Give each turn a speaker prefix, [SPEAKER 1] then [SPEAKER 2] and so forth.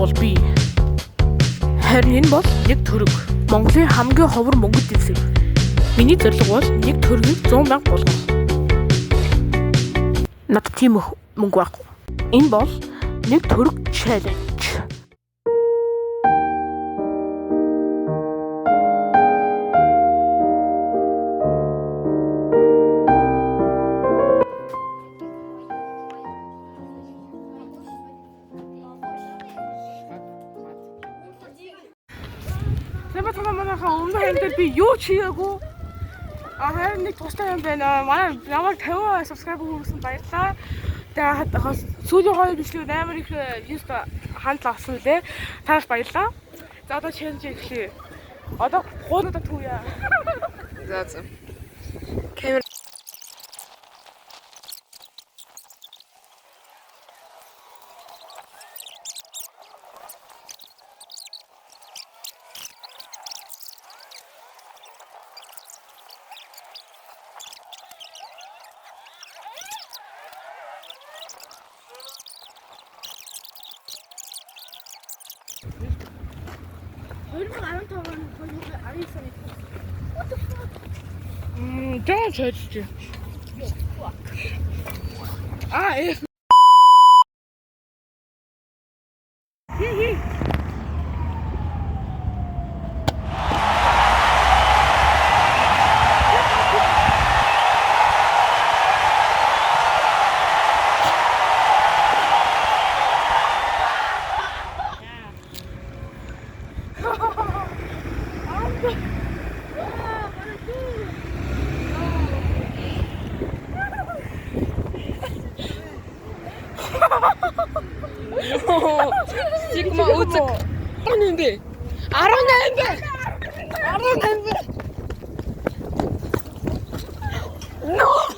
[SPEAKER 1] бол би. Харин энэ бол нэг төгрөг. Монголын хамгийн ховор мөнгөд дэвсэг. Миний зорилго бол нэг төгрөгийг 100,000 болгох. Надад тийм мөнгө байхгүй. Энэ бол нэг төгрөг challenge. Манайхаа өмнө хэмдэл би юу ч хийгээгүй. Харин нэг тустай юм байна. Манай ямар 50 subscriber хүрсэн баярлалаа. Тэгээд сүүлийн 2 бичлэг амар их views хандлага авсан үлээ. Тааш баярлалаа. За одоо challenge эхлэе. Одоо гуунуудаа түүе.
[SPEAKER 2] За. Камера
[SPEAKER 1] Жаа чойч. Э.
[SPEAKER 2] Sigma үзэг. Тань юм бэ? 18 бэ? 18 бэ? No.